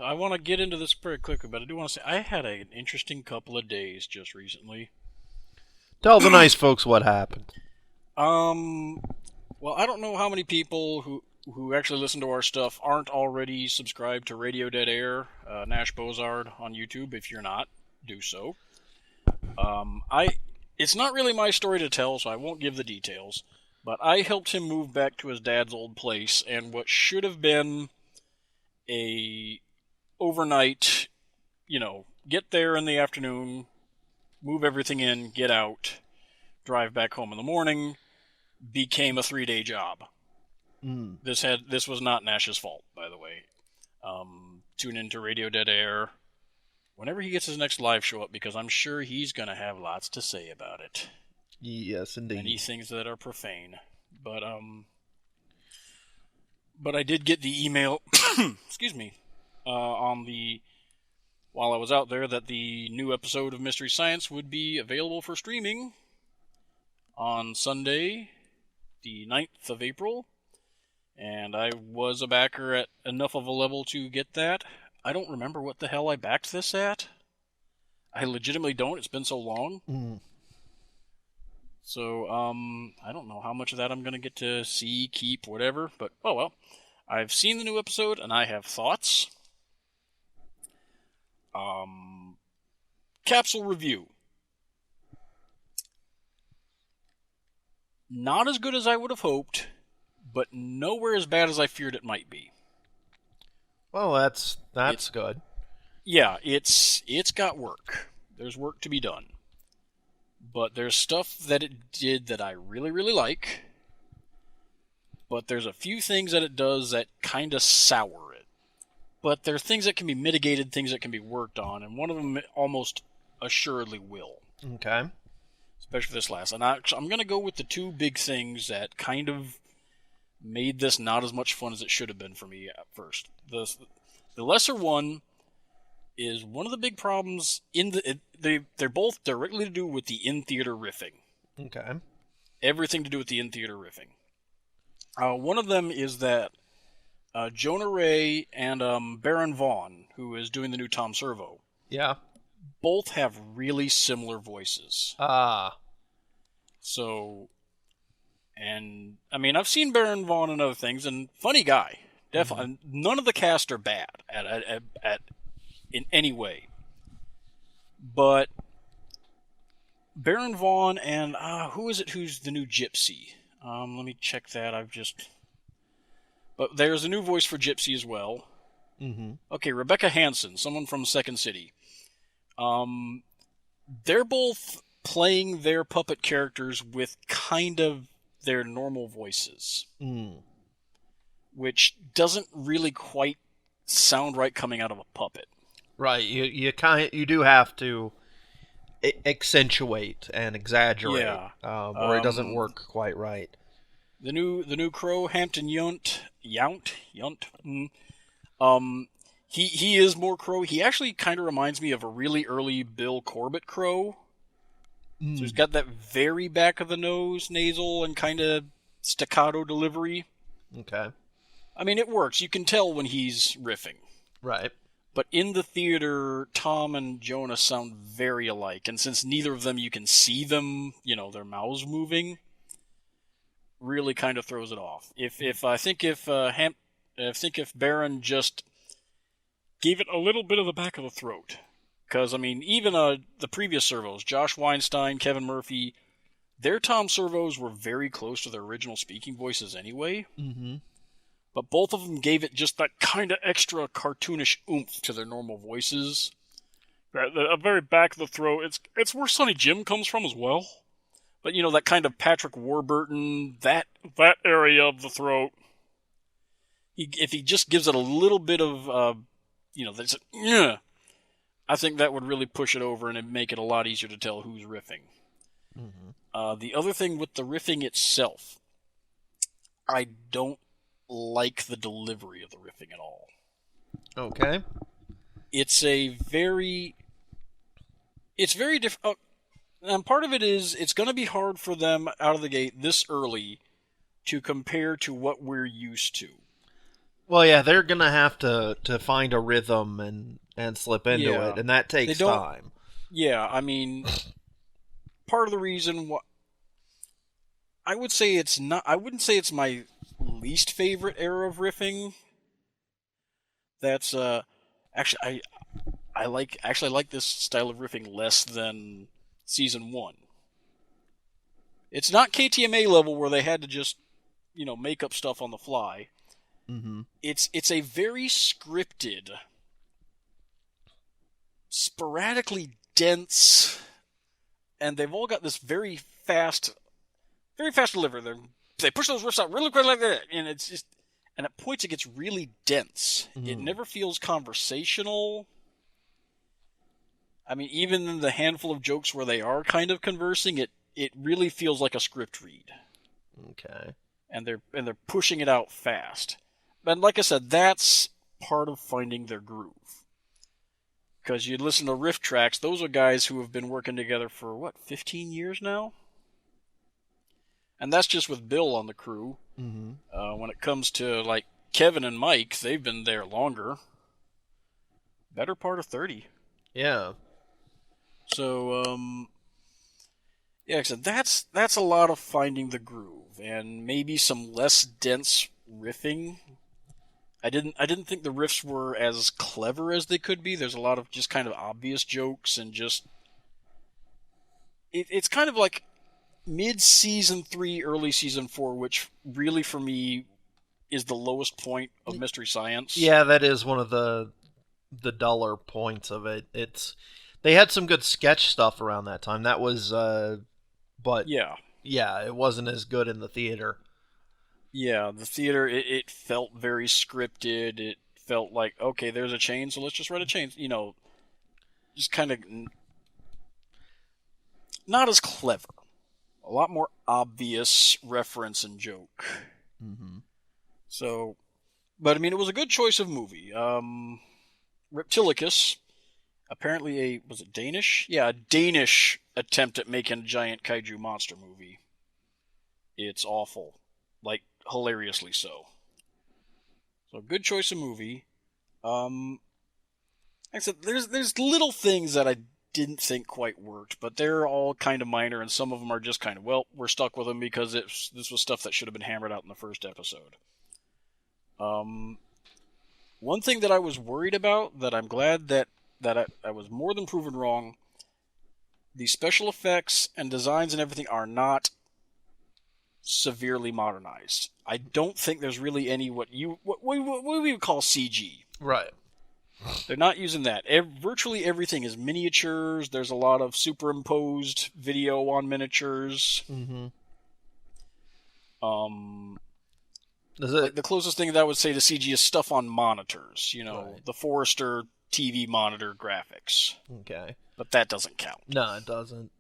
I want to get into this pretty quickly, but I do want to say I had an interesting couple of days just recently. Tell the nice folks what happened. Um, well, I don't know how many people who actually listen to our stuff aren't already subscribed to Radio Dead Air, Nash Bozard on YouTube. If you're not, do so. I it's not really my story to tell, so I won't give the details. But I helped him move back to his dad's old place, and what should have been a overnight, get there in the afternoon, move everything in, get out, drive back home in the morning, became a 3-day job. Mm. This was not Nash's fault, by the way. Tune into Radio Dead Air whenever he gets his next live show up, because I'm sure he's going to have lots to say about it. Yes, indeed. Many things that are profane. But I did get the email, excuse me, while I was out there, that the new episode of Mystery Science would be available for streaming on Sunday, the 9th of April. And I was a backer at enough of a level to get that. I don't remember what the hell I backed this at. I legitimately don't. It's been so long. Mm. So, I don't know how much of that I'm going to get to see, keep, whatever. But, oh well. I've seen the new episode, and I have thoughts. Capsule review. Not as good as I would have hoped, but nowhere as bad as I feared it might be. Well, that's good. Yeah, it's got work. There's work to be done. But there's stuff that it did that I really, really like. But there's a few things that it does that kind of sour it. But there are things that can be mitigated, things that can be worked on, and one of them almost assuredly will. Okay. Especially this last. And I'm going to go with the two big things that kind of made this not as much fun as it should have been for me at first. The lesser one is one of the big problems they're both directly to do with the in-theater riffing. Okay. Everything to do with the in-theater riffing. One of them is that Jonah Ray and Baron Vaughn, who is doing the new Tom Servo, Yeah. both have really similar voices. Ah. So, and I mean, I've seen Baron Vaughn and other things, and funny guy, definitely. Mm-hmm. None of the cast are bad at in any way, but Baron Vaughn and who is it? Who's the new Gypsy? Let me check that. But there's a new voice for Gypsy as well. Mm-hmm. Okay, Rebecca Hansen, someone from Second City. They're both playing their puppet characters with kind of their normal voices, which doesn't really quite sound right coming out of a puppet. Right. You do have to accentuate and exaggerate, or it doesn't work quite right. The new Crow, Hampton Yount. He is more Crow. He actually kind of reminds me of a really early Bill Corbett Crow. So he's got that very back of the nose, nasal, and kind of staccato delivery. Okay. I mean, it works. You can tell when he's riffing. Right. But in the theater, Tom and Jonah sound very alike. And since neither of them, you can see them, their mouths moving, really kind of throws it off. I think if Baron just gave it a little bit of the back of the throat. Because, I mean, even the previous servos, Josh Weinstein, Kevin Murphy, their Tom servos were very close to their original speaking voices anyway. Mm-hmm. But both of them gave it just that kind of extra cartoonish oomph to their normal voices. A very back of the throat. It's where Sonny Jim comes from as well. But, that kind of Patrick Warburton, that area of the throat. If he just gives it a little bit of, that's I think that would really push it over and it'd make it a lot easier to tell who's riffing. Mm-hmm. The other thing with the riffing itself, I don't like the delivery of the riffing at all. Okay. It's very different. And part of it is it's going to be hard for them out of the gate this early to compare to what we're used to. Well, yeah, they're gonna have to find a rhythm and slip into it, Yeah. and that They takes don't. time. Yeah, I mean, part of the reason why I would say it's not. I wouldn't say it's my least favorite era of riffing. That's actually I like this style of riffing less than season one. It's not KTMA level where they had to just make up stuff on the fly. Mm-hmm. It's a very scripted, sporadically dense, and they've all got this very fast delivery. They push those riffs out really quick like that, and it's just, and at points it gets really dense. It Mm-hmm. never feels conversational. I mean, even in the handful of jokes where they are kind of conversing, it really feels like a script read, Okay. and they're pushing it out fast. But like I said, that's part of finding their groove. Because you listen to riff tracks, those are guys who have been working together for, what, 15 years now? And that's just with Bill on the crew. Mm-hmm. When it comes to, like, Kevin and Mike, they've been there longer. Better part of 30. Yeah. So, yeah, like I said, that's a lot of finding the groove, and maybe some less dense riffing. I didn't think the riffs were as clever as they could be. There's a lot of just kind of obvious jokes and just it's kind of like mid season 3, early season 4, which really for me is the lowest point of Mystery Science. Yeah, that is one of the duller points of it. They had some good sketch stuff around that time. That was but Yeah. yeah, it wasn't as good in the theater. Yeah, the theater, it felt very scripted. It felt like, okay, there's a chain, so let's just write a chain. Just kind of not as clever. A lot more obvious reference and joke. Mm-hmm. So, but I mean, it was a good choice of movie. Reptilicus, apparently was it Danish? Yeah, a Danish attempt at making a giant kaiju monster movie. It's awful. Like, hilariously so. So, good choice of movie. Like I said, there's little things that I didn't think quite worked, but they're all kind of minor, and some of them are just kind of, well, we're stuck with them because this was stuff that should have been hammered out in the first episode. One thing that I was worried about, that I'm glad that I was more than proven wrong, the special effects and designs and everything are not severely modernized. I don't think there's really any what we would call CG. Right. They're not using that. Virtually everything is miniatures. There's a lot of superimposed video on miniatures. Mm-hmm. Like the closest thing that I would say to CG is stuff on monitors. Right. The Forrester TV monitor graphics. Okay. But that doesn't count. No, it doesn't.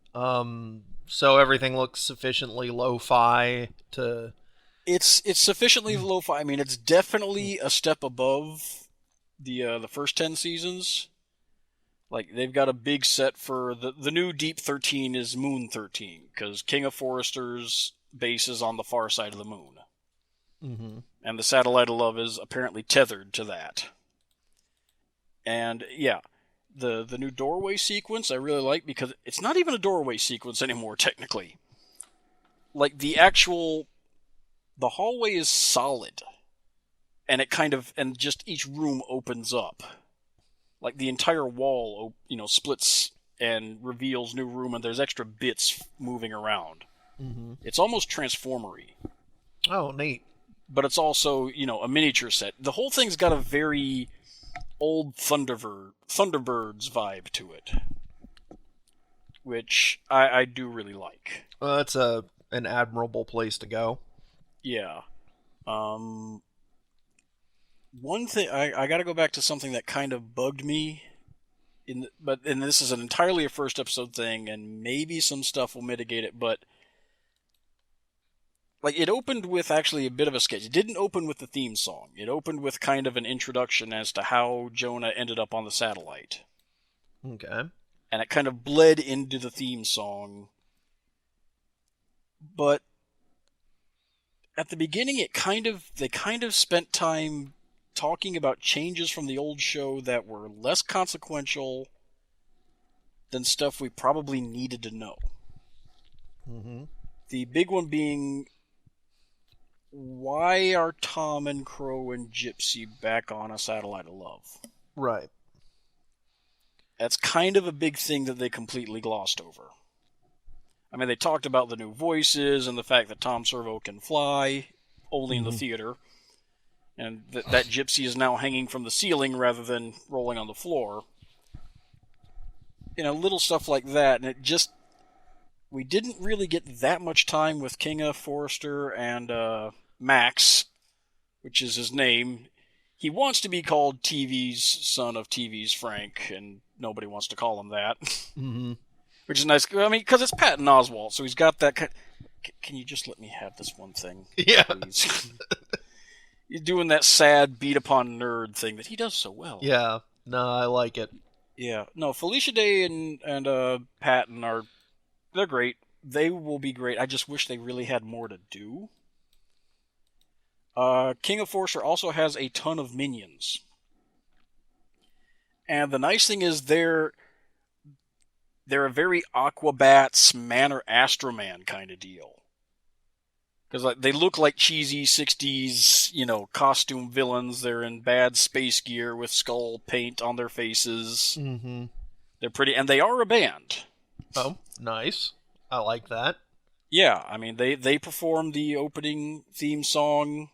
So everything looks sufficiently lo-fi to. It's sufficiently lo-fi. I mean, it's definitely a step above the first 10 seasons. Like, they've got a big set for the new Deep 13 is Moon 13, because King of Forrester's base is on the far side of the moon. Mm-hmm. And the Satellite of Love is apparently tethered to that. And, yeah, the new doorway sequence I really like, because it's not even a doorway sequence anymore, technically. Like, the hallway is solid. And and just each room opens up. Like, the entire wall, splits and reveals new room, and there's extra bits moving around. Mm-hmm. It's almost Transformery. Oh, neat. But it's also, a miniature set. The whole thing's got a very old Thunderbirds vibe to it, which I do really like. Well, that's an admirable place to go. Yeah. One thing I got to go back to something that kind of bugged me, but this is entirely a first episode thing, and maybe some stuff will mitigate it. But like, it opened with actually a bit of a sketch. It didn't open with the theme song. It opened with kind of an introduction as to how Jonah ended up on the satellite. Okay. And it kind of bled into the theme song. But at the beginning, they kind of spent time talking about changes from the old show that were less consequential than stuff we probably needed to know. Mm-hmm. The big one being, why are Tom and Crow and Gypsy back on a satellite of love? Right. That's kind of a big thing that they completely glossed over. I mean, they talked about the new voices and the fact that Tom Servo can fly, only in the theater, and that Gypsy is now hanging from the ceiling rather than rolling on the floor. You know, little stuff like that, and it just... We didn't really get that much time with Kinga, Forrester, and Max, which is his name. He wants to be called TV's son of TV's Frank, and nobody wants to call him that. Mm-hmm. Which is nice. I mean, because it's Patton Oswalt, so he's got that kind... Can you just let me have this one thing? Yeah. Please? He's doing that sad, beat-upon-nerd thing that he does so well. Yeah. No, I like it. Yeah. No, Felicia Day and Patton are... They're great. They will be great. I just wish they really had more to do. King of Forrester also has a ton of minions. And the nice thing is they're a very Aquabats, Manor Astroman kind of deal. Because they look like cheesy 60s, costume villains. They're in bad space gear with skull paint on their faces. Mm-hmm. They're pretty, and they are a band. Oh, nice. I like that. Yeah, I mean, they performed the opening theme song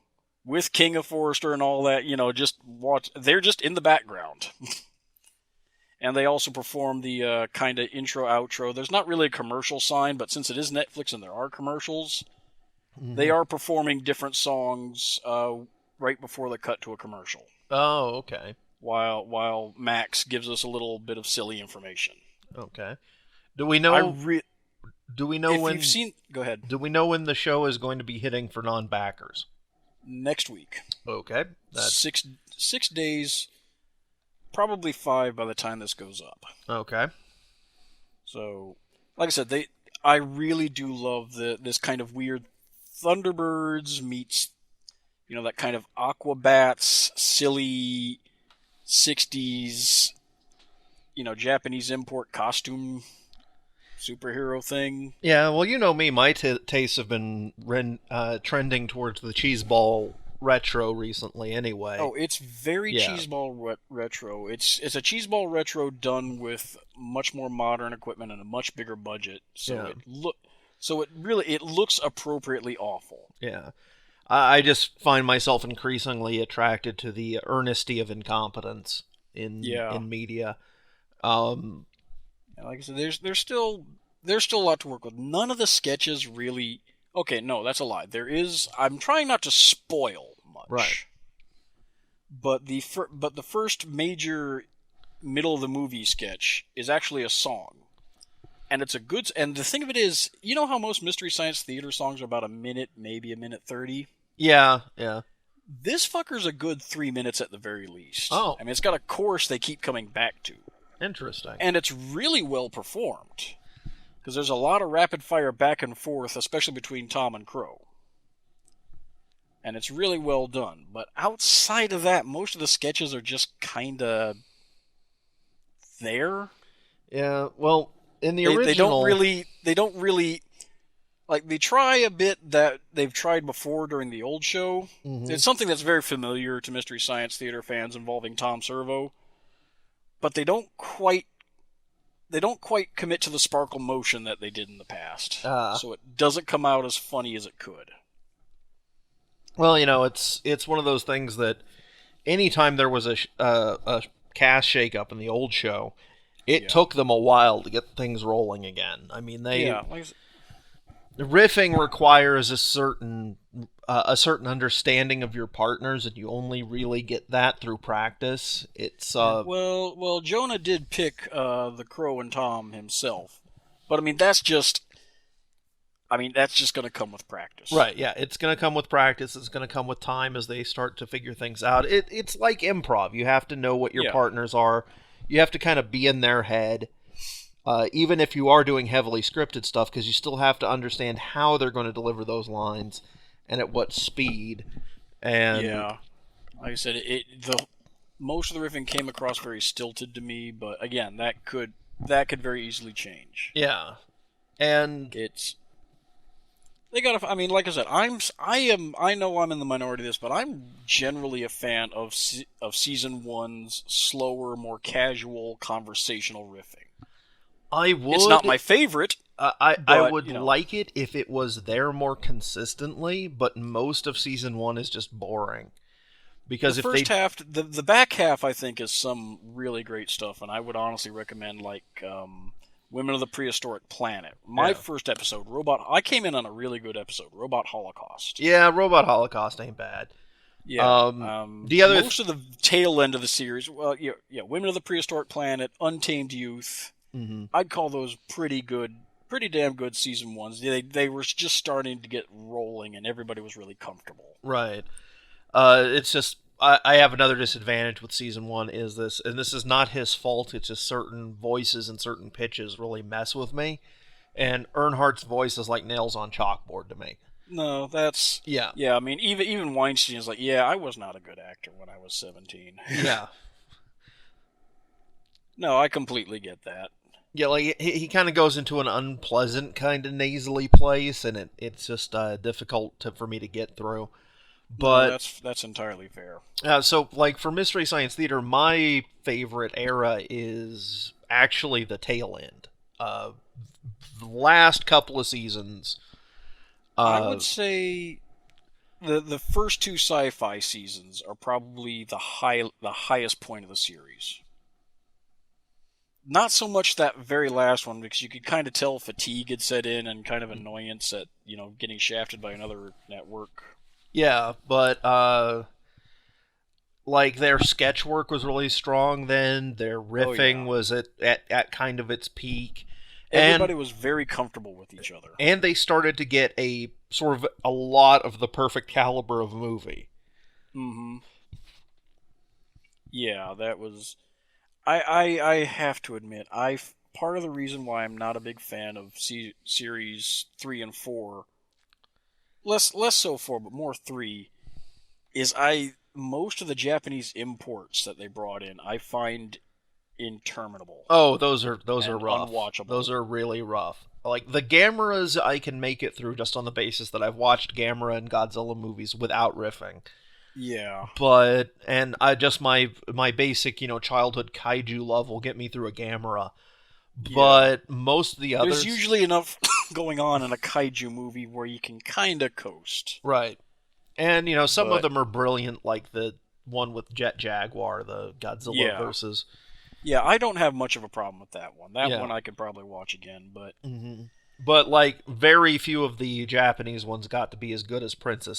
with King of Forrester and all that, just watch. They're just in the background. And they also perform the kind of intro-outro. There's not really a commercial sign, but since it is Netflix and there are commercials, they are performing different songs right before they cut to a commercial. Oh, okay. While Max gives us a little bit of silly information. Okay. Do we know? Do we know if when? You've seen? Go ahead. Do we know when the show is going to be hitting for non-backers? Next week. Okay. That's 6 days. Probably 5 by the time this goes up. Okay. So, like I said, I really do love this kind of weird Thunderbirds meets, that kind of Aquabats, silly 60s, Japanese import costume superhero thing. Yeah, well, you know me, my tastes have been trending towards the cheeseball retro recently anyway. Oh, it's very cheeseball retro. It's a cheeseball retro done with much more modern equipment and a much bigger budget. So it looks appropriately awful. Yeah. I just find myself increasingly attracted to the earnesty of incompetence in media. Like I said, there's still a lot to work with. None of the sketches really... Okay, no, that's a lie. There is... I'm trying not to spoil much. Right. But the first major middle-of-the-movie sketch is actually a song. And it's a good... And the thing of it is, you know how most Mystery Science Theater songs are about a minute, maybe a minute 30? Yeah, yeah. This fucker's a good 3 minutes at the very least. Oh. I mean, it's got a chorus they keep coming back to. Interesting. And it's really well performed. Because there's a lot of rapid fire back and forth, especially between Tom and Crow. And it's really well done. But outside of that, most of the sketches are just kind of there. Yeah, well, in the original... They don't really... Like, they try a bit that they've tried before during the old show. Mm-hmm. It's something that's very familiar to Mystery Science Theater fans involving Tom Servo. But they don't quite commit to the sparkle motion that they did in the past. So it doesn't come out as funny as it could. Well, it's one of those things that anytime there was a cast shakeup in the old show, it took them a while to get things rolling again. I mean, the riffing requires a certain understanding of your partners, and you only really get that through practice. It's well, Jonah did pick the Crow and Tom himself, but I mean that's just going to come with practice, right? Yeah, it's going to come with practice. It's going to come with time as they start to figure things out. It's like improv. You have to know what your partners are. You have to kind of be in their head. Even if you are doing heavily scripted stuff, because you still have to understand how they're going to deliver those lines and at what speed. And Like I said, the most of the riffing came across very stilted to me, but again, that could very easily change. Yeah, and It's they got. I mean, like I said, I know I'm in the minority of this, but I'm generally a fan of season one's slower, more casual, conversational riffing. I It's not would. my favorite. I But, would like it if it was there more consistently, but most of season one is just boring. the Because if they first half, the back half, I think, is some really great stuff, and I would honestly recommend Women of the Prehistoric Planet. My first episode, I came in on a really good episode, Robot Holocaust. Yeah, Robot Holocaust ain't bad. Yeah. The other most of the tail end of the series, well, yeah, Women of the Prehistoric Planet, Untamed Youth. Mhm. I'd call those pretty damn good season ones. They were just starting to get rolling, and everybody was really comfortable. Right. It's just I have another disadvantage with season one is this, and this is not his fault. It's just certain voices and certain pitches really mess with me, and Earnhardt's voice is like nails on chalkboard to me. No, that's Yeah. yeah. I mean, even Weinstein is like, yeah, I was not a good actor when I was 17. Yeah. No, I completely get that. Yeah, like he kind of goes into an unpleasant kind of nasally place, and it's just difficult for me to get through. But no, that's entirely fair. so, like for Mystery Science Theater, my favorite era is actually the tail end. The last couple of seasons. I would say the first two sci-fi seasons are probably the highest point of the series. Not so much that very last one, because you could kind of tell fatigue had set in and kind of annoyance at getting shafted by another network. Yeah, but like their sketch work was really strong then. Their riffing was at kind of its peak. Everybody was very comfortable with each other. And they started to get a sort of a lot of the perfect caliber of movie. Mm-hmm. Yeah, that was... I have to admit, part of the reason why I'm not a big fan of series 3 and 4, less so 4, but more 3, is most of the Japanese imports that they brought in, I find interminable. Oh, those are rough. Unwatchable. Those are really rough. Like the Gameras, I can make it through just on the basis that I've watched Gamera and Godzilla movies without riffing. Yeah. But I just my basic, childhood kaiju love will get me through a Gamera. But most of the others, there's usually enough going on in a kaiju movie where you can kind of coast. Right. And some of them are brilliant, like the one with Jet Jaguar, the Godzilla versus. Yeah, I don't have much of a problem with that one. That one I could probably watch again, but but like very few of the Japanese ones got to be as good as Prince of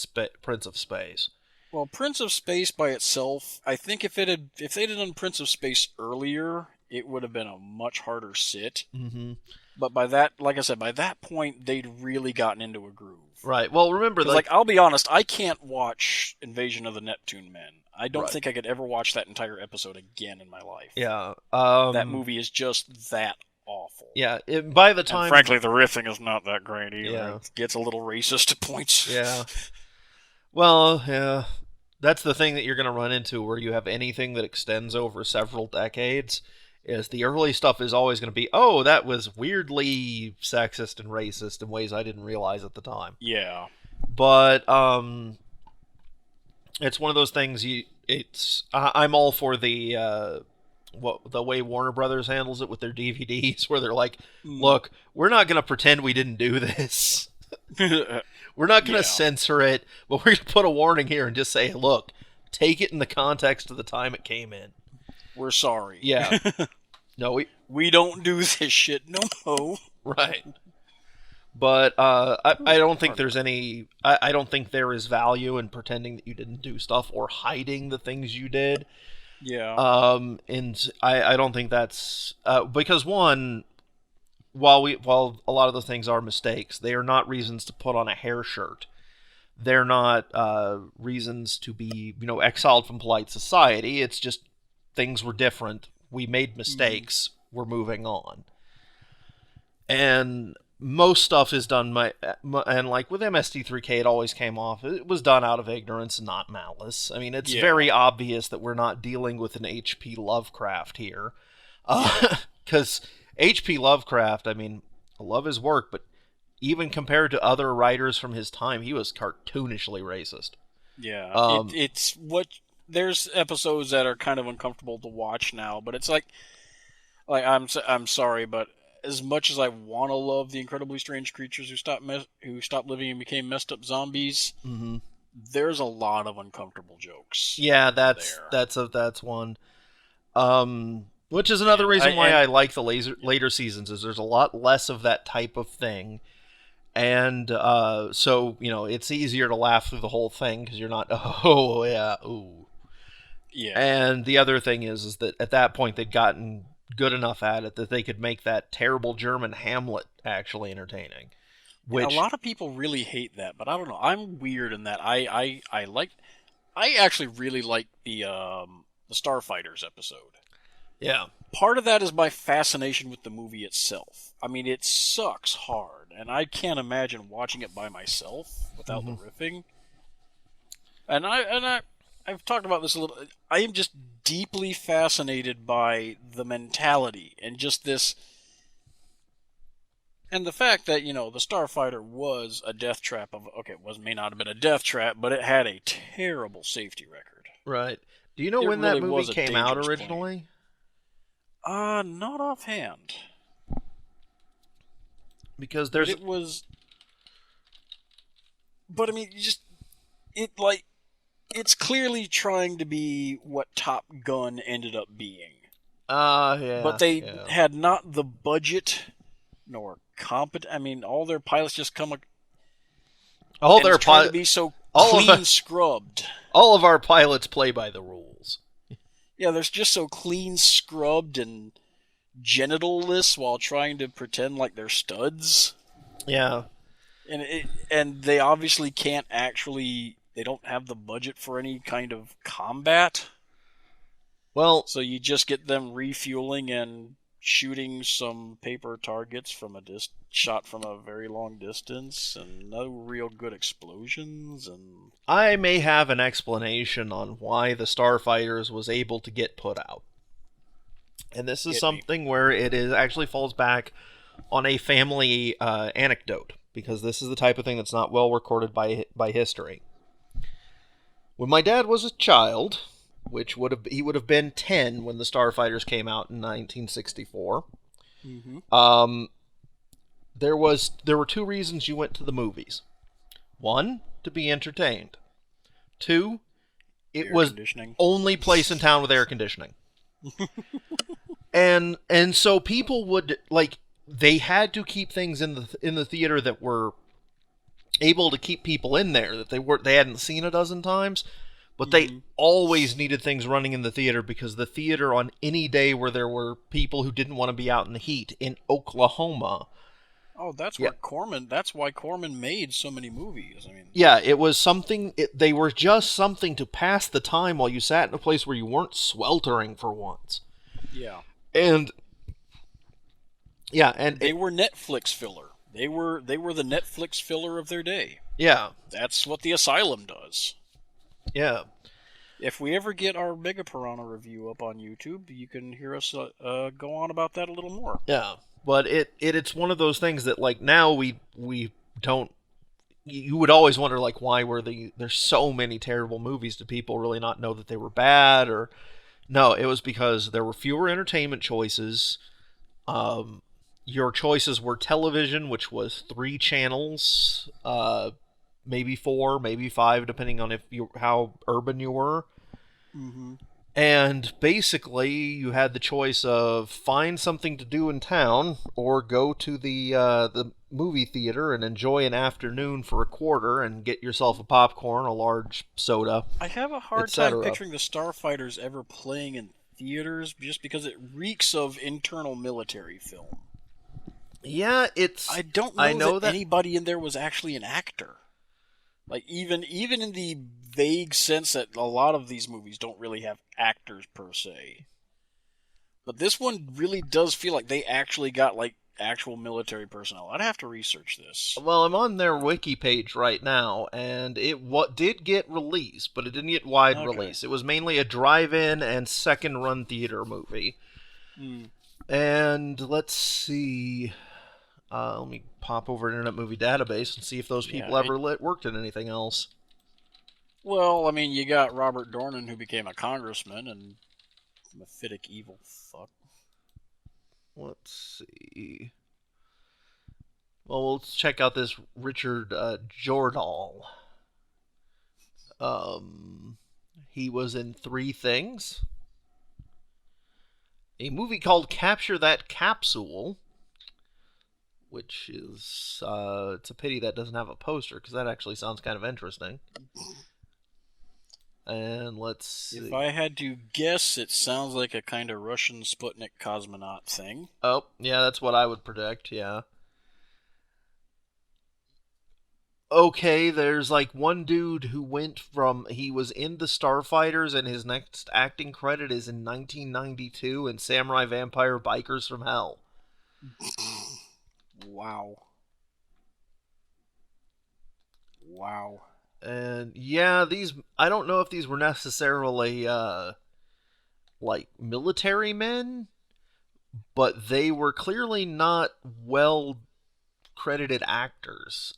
Space. Well, Prince of Space by itself, I think if they'd done Prince of Space earlier, it would have been a much harder sit. Mm-hmm. But by that point, they'd really gotten into a groove. Right. Well, remember, I'll be honest, I can't watch Invasion of the Neptune Men. I don't think I could ever watch that entire episode again in my life. Yeah. That movie is just that awful. Yeah. By the time, and frankly, the riffing is not that great either. Yeah. It gets a little racist at points. Yeah. Well, yeah. That's the thing that you're going to run into where you have anything that extends over several decades. Is the early stuff is always going to be, oh, that was weirdly sexist and racist in ways I didn't realize at the time. Yeah. But it's one of those things. I'm all for the way Warner Brothers handles it with their DVDs, where they're like, look, we're not going to pretend we didn't do this. We're not going to censor it, but we're going to put a warning here and just say, look, take it in the context of the time it came in. We're sorry. Yeah. No, we don't do this shit no more. Right. But I don't think there's any... I don't think there is value in pretending that you didn't do stuff or hiding the things you did. Yeah. And I don't think that's... because, one, while a lot of the things are mistakes, they are not reasons to put on a hair shirt. They're not reasons to be, exiled from polite society. It's just things were different. We made mistakes. We're moving on. And most stuff is done and like with MST3K, it always came off. It was done out of ignorance, not malice. I mean, it's Yeah. very obvious that we're not dealing with an H.P. Lovecraft here, because H.P. Lovecraft, I mean, I love his work, but even compared to other writers from his time, he was cartoonishly racist. Yeah. Um, It's what there's episodes that are kind of uncomfortable to watch now, but it's like I'm sorry, but as much as I want to love the incredibly strange creatures who stopped living and became messed up zombies, mhm. there's a lot of uncomfortable jokes. Yeah, There. that's one. Which is another reason why I like the later seasons, is there's a lot less of that type of thing, and so it's easier to laugh through the whole thing because you're not oh yeah ooh. Yeah. And the other thing is that at that point they'd gotten good enough at it that they could make that terrible German Hamlet actually entertaining. A Which lot of people really hate that, but I don't know. I'm weird in that I actually really like the Starfighters episode. yeah. Part of that is my fascination with the movie itself. I mean, it sucks hard, and I can't imagine watching it by myself without the riffing. And I've talked about this a little. I am just deeply fascinated by the mentality and just this, and the fact that the Starfighter was a death trap of may not have been a death trap, but it had a terrible safety record. Right. Do you know It when that really movie was a came out dangerous originally? Not offhand. Because But it was. But I mean, it's clearly trying to be what Top Gun ended up being. yeah. But they yeah. had not the budget nor I mean, all their pilots just come. All And their it's trying to be so all clean scrubbed. all of our pilots play by the rules. Yeah, they're just so clean scrubbed and genitalless while trying to pretend like they're studs. Yeah. And they obviously can't actually. They don't have the budget for any kind of combat. Well, So you just get them refueling and shooting some paper targets from shot from a very long distance, and no real good explosions. And I may have an explanation on why the Starfighters was able to get put out. And this is something where it actually falls back on a family anecdote, because this is the type of thing that's not well recorded by history. When my dad was a child, he would have been 10 when the Starfighters came out in 1964. mm-hmm. There were two reasons you went to the movies. One, to be entertained. Two, it was only place in town with air conditioning. and so people would they had to keep things in the theater that were able to keep people in there that they hadn't seen a dozen times. But they always needed things running in the theater, because the theater on any day where there were people who didn't want to be out in the heat in Oklahoma. Oh, that's why Corman made so many movies. I mean, yeah, it was something. They were just something to pass the time while you sat in a place where you weren't sweltering for once. Yeah, and they were Netflix filler. They were the Netflix filler of their day. Yeah, that's what the Asylum does. Yeah. If we ever get our Mega Piranha review up on YouTube, you can hear us go on about that a little more. Yeah, but it's one of those things that now we don't. You would always wonder why there's so many terrible movies. Do people really not know that they were bad? Or no, it was because there were fewer entertainment choices. Your choices were television, which was 3 channels. Maybe 4, maybe 5, depending on how urban you were. Mm-hmm. And basically, you had the choice of find something to do in town, or go to the movie theater and enjoy an afternoon for a quarter and get yourself a popcorn, a large soda. I have a hard time picturing the Starfighters ever playing in theaters, just because it reeks of internal military film. Yeah, I don't know that anybody in there was actually an actor. Even in the vague sense that a lot of these movies don't really have actors per se. But this one really does feel like they actually got actual military personnel. I'd have to research this. Well, I'm on their wiki page right now, and it did get released, but it didn't get wide release. It was mainly a drive-in and second-run theater movie. And let's see. Let me pop over to Internet Movie Database and see if those people ever worked in anything else. Well, I mean, you got Robert Dornan, who became a congressman, and mephitic evil fuck. Let's see. Well, let's check out this Richard Jordal. He was in 3 things. A movie called Capture That Capsule, which is, it's a pity that doesn't have a poster, because that actually sounds kind of interesting. And let's see. If I had to guess, it sounds like a kind of Russian Sputnik cosmonaut thing. Oh, yeah, that's what I would predict, yeah. Okay, there's like one dude who he was in the Starfighters, and his next acting credit is in 1992 in Samurai Vampire Bikers from Hell. Wow. And yeah, I don't know if these were necessarily like military men, but they were clearly not well credited actors.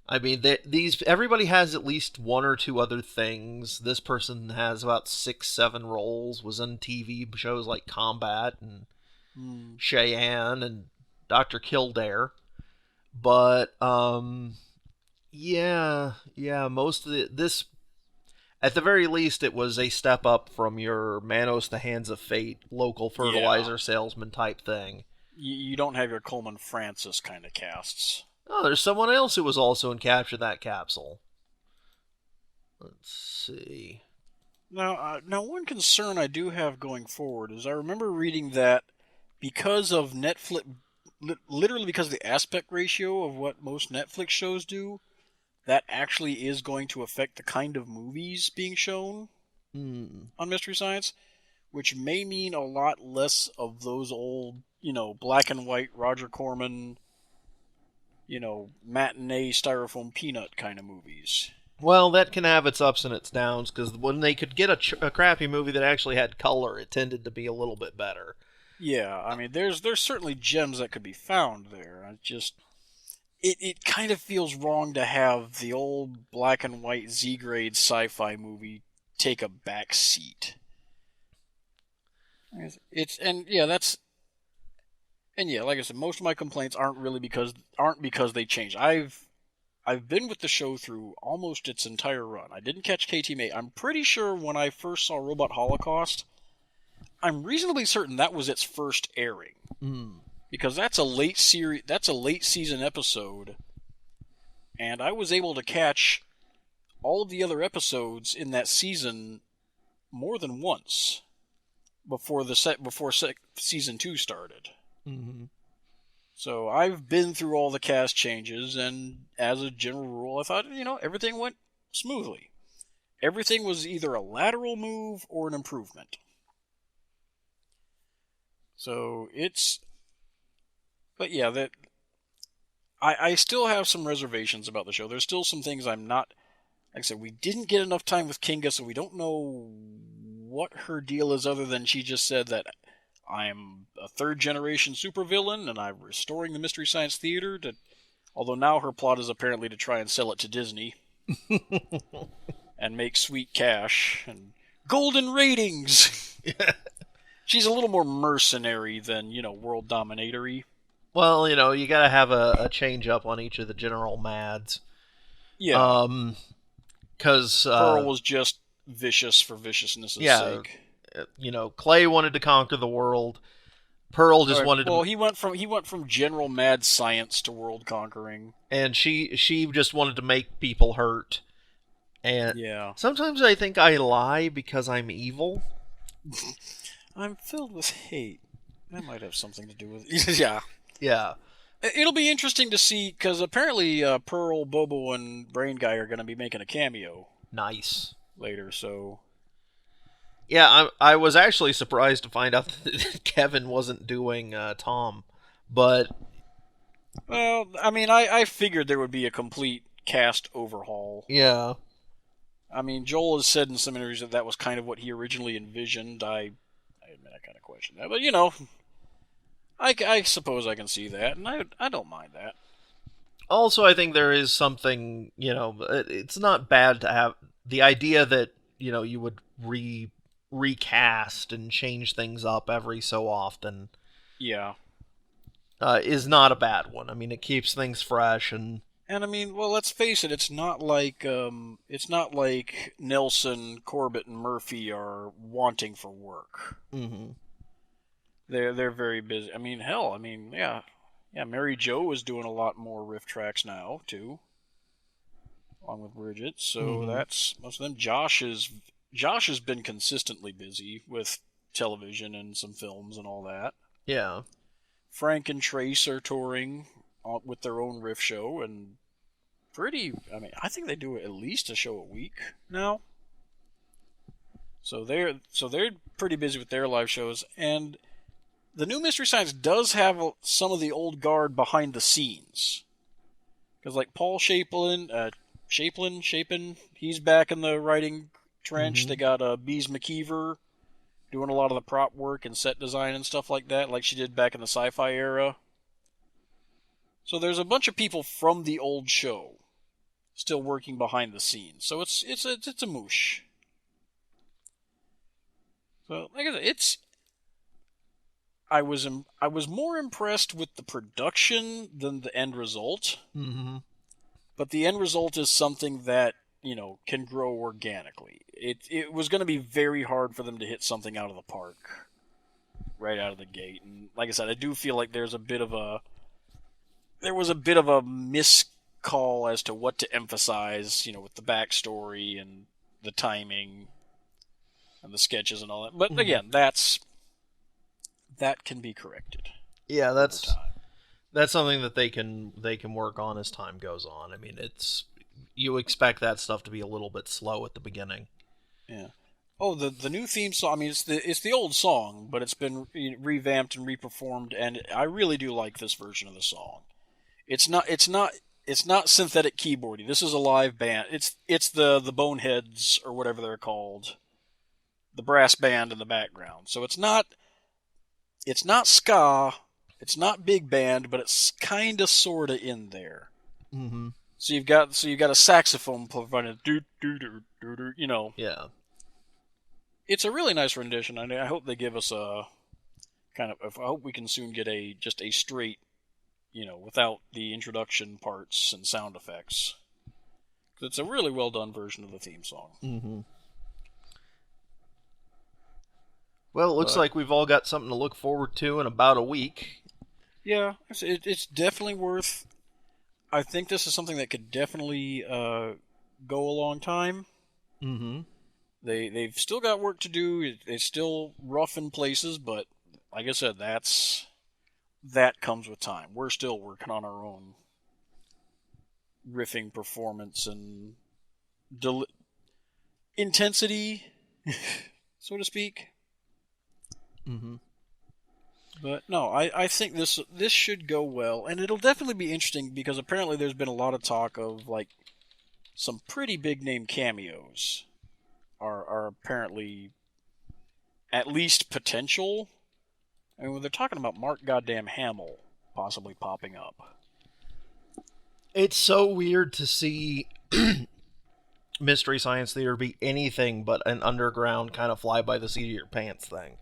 I mean, everybody has at least 1 or 2 other things. This person has about 6, 7 roles. Was on TV shows like Combat and Cheyenne and Dr. Kildare. But yeah, most of this, at the very least, it was a step up from your Manos the Hands of Fate local fertilizer salesman type thing. You don't have your Coleman Francis kind of casts. Oh, there's someone else who was also in Capture That Capsule. Let's see. Now, one concern I do have going forward is I remember reading that because of Netflix, literally because of the aspect ratio of what most Netflix shows do, that actually is going to affect the kind of movies being shown on Mystery Science, which may mean a lot less of those old, black and white Roger Corman, matinee styrofoam peanut kind of movies. Well, that can have its ups and its downs, because when they could get a crappy movie that actually had color, it tended to be a little bit better. Yeah, I mean, there's certainly gems that could be found there. It kind of feels wrong to have the old black and white Z-grade sci-fi movie take a back seat. Like I said, most of my complaints aren't because they changed. I've been with the show through almost its entire run. I didn't catch KTMA. I'm pretty sure when I first saw Robot Holocaust, I'm reasonably certain that was its first airing. Because that's a late season episode, and I was able to catch all of the other episodes in that season more than once before season 2 started. So I've been through all the cast changes, and as a general rule, I thought, everything went smoothly. Everything was either a lateral move or an improvement. So but yeah, I still have some reservations about the show. There's still some things I'm not, like I said, we didn't get enough time with Kinga, so we don't know what her deal is other than she just said that I'm a 3rd-generation supervillain, and I'm restoring the Mystery Science Theater, although now her plot is apparently to try and sell it to Disney. And make sweet cash. And golden ratings! She's a little more mercenary than, world dominatory. Well, you gotta have a change up on each of the general mads. Yeah. Because Pearl was just vicious for viciousness' sake. Clay wanted to conquer the world. Pearl just wanted to. Well, he went from general mad science to world conquering. And she just wanted to make people hurt. And sometimes I think I lie because I'm evil. I'm filled with hate. That might have something to do with it. Yeah. Yeah. It'll be interesting to see, because apparently Pearl, Bobo, and Brain Guy are going to be making a cameo. Nice. Later, so Yeah, I was actually surprised to find out that Kevin wasn't doing Tom, but Well, I mean, I figured there would be a complete cast overhaul. yeah. I mean, Joel has said in some interviews that that was kind of what he originally envisioned. I admit I kind of question that, but I suppose I can see that, and I don't mind that. Also, I think there is something, it's not bad to have the idea that, you would recast and change things up every so often. Yeah. Is not a bad one. I mean, it keeps things fresh And I mean, well, let's face it. It's not like Nelson, Corbett, and Murphy are wanting for work. mm-hmm. They're very busy. I mean, hell, I mean, yeah. Mary Jo is doing a lot more riff tracks now too, along with Bridget. So Mm-hmm. that's most of them. Josh has been consistently busy with television and some films and all that. Yeah. Frank and Trace are touring with their own riff show and I mean, I think they do at least a show a week now. So they're pretty busy with their live shows, and the new Mystery Science does have some of the old guard behind the scenes. Because like Paul Shapin, he's back in the writing trench. Mm-hmm. They got Bees McKeever doing a lot of the prop work and set design and stuff like that, like she did back in the sci-fi era. So there's a bunch of people from the old show still working behind the scenes. So it's a moosh. So like I said, I was more impressed with the production than the end result. Mm-hmm. But the end result is something that can grow organically. It was going to be very hard for them to hit something out of the park right out of the gate. And like I said, I do feel like there was a bit of a miscall as to what to emphasize, with the backstory and the timing and the sketches and all that. But again, that can be corrected. Yeah, that's something that they can work on as time goes on. I mean, you expect that stuff to be a little bit slow at the beginning. Yeah. Oh, the new theme song. I mean, it's the old song, but it's been revamped and reperformed, and I really do like this version of the song. It's not synthetic keyboardy. This is a live band. It's the Boneheads or whatever they're called, the brass band in the background. So it's not ska. It's not big band, but it's kind of sorta in there. Mm-hmm. So you've got a saxophone providing do do do do do. Yeah. It's a really nice rendition. I hope they give us a I hope we can soon get just a straight, without the introduction parts and sound effects. It's a really well done version of the theme song. Mm-hmm. Well, it looks like we've all got something to look forward to in about a week. Yeah, it's definitely worth. I think this is something that could definitely go a long time. Mm-hmm. They've still got work to do. It's still rough in places, but like I said, that comes with time. We're still working on our own riffing performance and intensity, so to speak. Mm-hmm. But no, I think this should go well, and it'll definitely be interesting because apparently there's been a lot of talk of like some pretty big name cameos are apparently at least potential. I mean, when they're talking about Mark Goddamn Hamill possibly popping up. It's so weird to see Mystery Science Theater be anything but an underground kind of fly by the seat of your pants thing.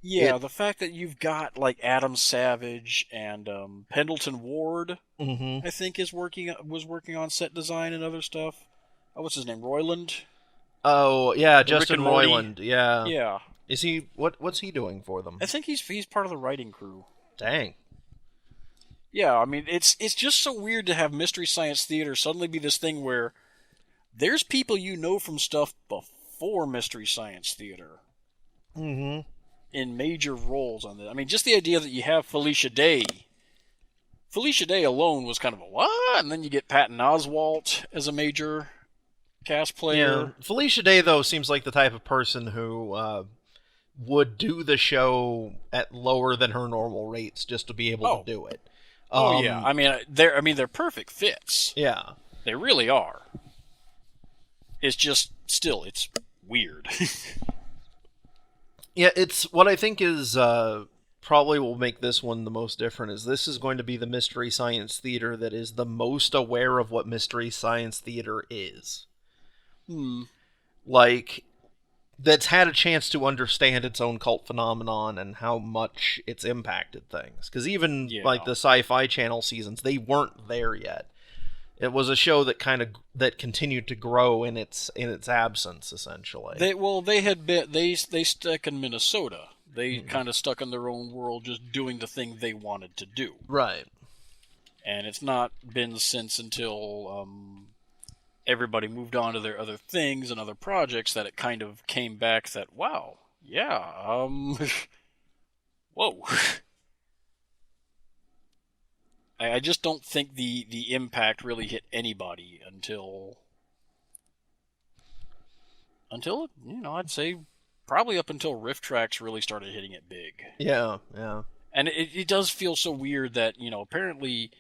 Yeah, the fact that you've got like Adam Savage and Pendleton Ward, mm-hmm. I think was working on set design and other stuff. Oh, what's his name? Roiland? Oh, yeah, The Justin Rick and Morty. Roiland. Yeah. Yeah. Is he what's he doing for them? I think he's part of the writing crew. Dang. Yeah, I mean it's just so weird to have Mystery Science Theater suddenly be this thing where there's people from stuff before Mystery Science Theater. Mm-hmm. In major roles on this. I mean, just the idea that you have Felicia Day. Felicia Day alone was kind of a what? And then you get Patton Oswalt as a major cast Yeah, player. Felicia Day though seems like the type of person who would do the show at lower than her normal rates just to be able to Oh, do it. oh yeah. Um, I mean they're perfect fits. yeah, They really are. It's just still it's weird. yeah. It's what I think is probably will make this one the most different. Is this is going to be the Mystery Science Theater that is the most aware of what Mystery Science Theater is. Hmm. Like that's had a chance to understand its own cult phenomenon and how much it's impacted things. Because even like Yeah. the Sci-Fi Channel seasons, they weren't there yet. It was a show that that continued to grow in its absence, essentially. They had been they stuck in Minnesota. They kind of stuck in their own world, just doing the thing they wanted to do. Right. And it's not been since until everybody moved on to their other things and other projects that it kind of came back that wow, yeah, whoa. I just don't think the impact really hit anybody until I'd say probably up until Rift Tracks really started hitting it big. Yeah, yeah. And it does feel so weird that apparently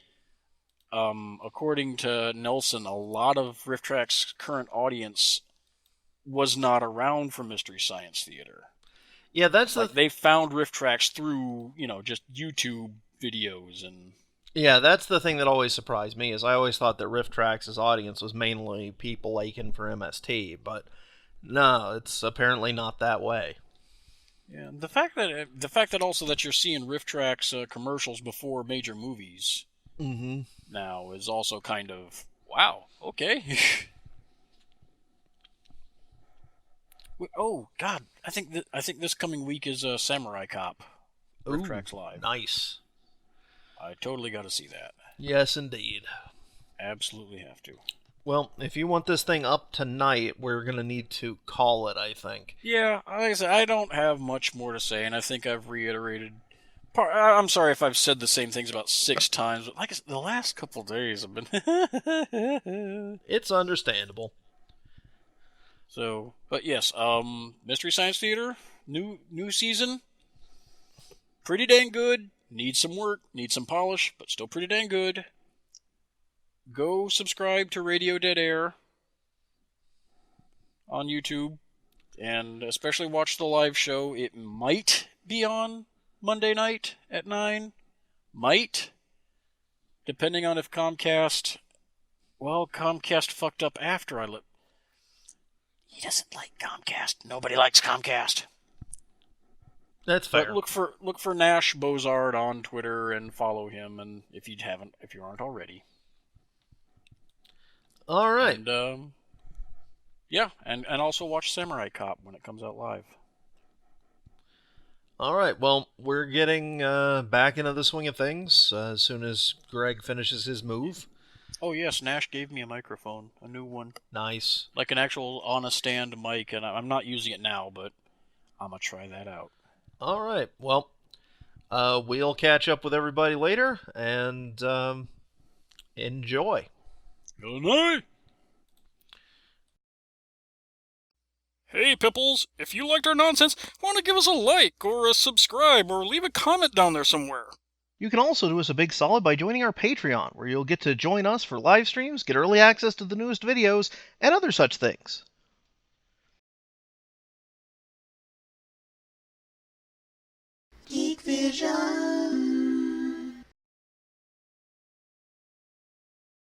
according to Nelson, a lot of Rift Tracks' current audience was not around for Mystery Science Theater. Yeah, that's Like they found Rift Tracks through just YouTube videos and. Yeah, that's the thing that always surprised me. Is I always thought that Rift Tracks' audience was mainly people aching for MST, but no, it's apparently not that way. Yeah, the fact that also that you're seeing Rift Tracks commercials before major movies Mm-hmm. now is also kind of wow. Okay. Oh God, I think this coming week is Samurai Cop, Rift Ooh, Tracks Live. nice. I totally got to see that. Yes, indeed. Absolutely have to. Well, if you want this thing up tonight, we're going to need to call it, I think. Yeah, like I said, I don't have much more to say, and I think I've reiterated. I'm sorry if I've said the same things about 6 times, but like I said, the last couple of days have been. It's understandable. So, but yes, Mystery Science Theater, new season, pretty dang good. Needs some work, needs some polish, but still pretty dang good. Go subscribe to Radio Dead Air on YouTube, and especially watch the live show. It might be on Monday night at 9. Might. Depending on if Comcast. Well, Comcast fucked up after I He doesn't like Comcast. Nobody likes Comcast. That's fair. But look for Nash Bozard on Twitter and follow him, and if you aren't already. All right. And yeah, and also watch Samurai Cop when it comes out live. All right. Well, we're getting back into the swing of things as soon as Greg finishes his move. Oh yes, Nash gave me a microphone, a new one, Nice. like an actual on a stand mic, and I'm not using it now, but I'm gonna try that out. All right. Well, we'll catch up with everybody later, and enjoy. Good night. Hey, Pipples, if you liked our nonsense, why don't you give us a like, or a subscribe, or leave a comment down there somewhere? You can also do us a big solid by joining our Patreon, where you'll get to join us for live streams, get early access to the newest videos, and other such things. Geek Vision.